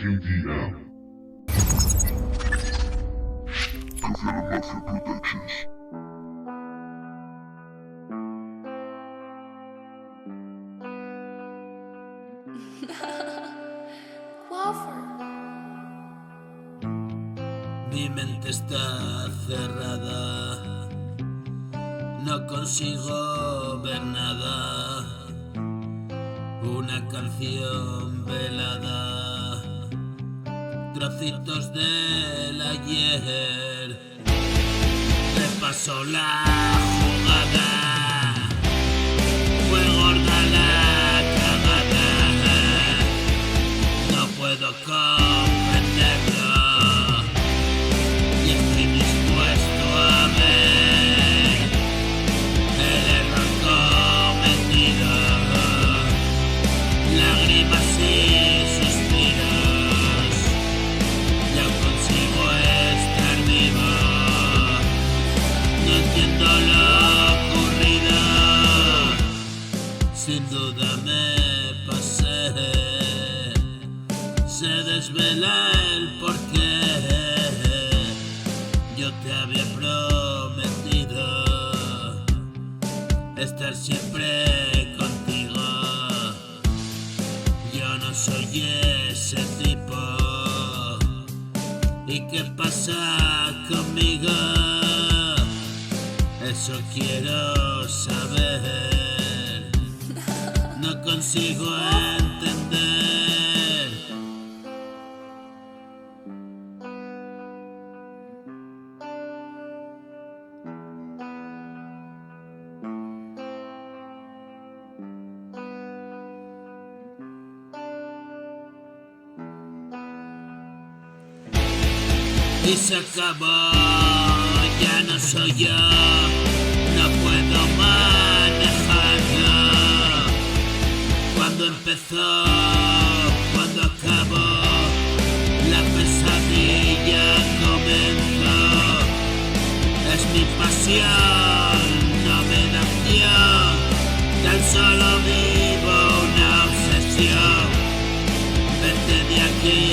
KDM. Kavera Mafia Productions. Mi mente está cerrada, no consigo ver nada. Una canción velada, trocitos del ayer. Repasó la jugada, fue gorda la cagada. No puedo comprenderlo y estoy dispuesto a ver el error cometido. Lágrimas y suspiros, ya consigo estar vivo. No entiendo lo ocurrido, sin duda me pasé. Se desvela el porqué. Yo te había prometido estar siempre contigo. Yo no soy ese tipo. ¿Y qué pasa conmigo? Eso quiero saber. No consigo entender. Y se acabó, ya no soy yo, no puedo manejarlo. Cuando empezó, cuando acabó, la pesadilla comenzó. Es mi pasión, no me da acción, tan solo vivo una obsesión. Vete de aquí,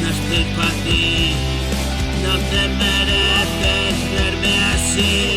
no estoy para ti. No te mereces verme así.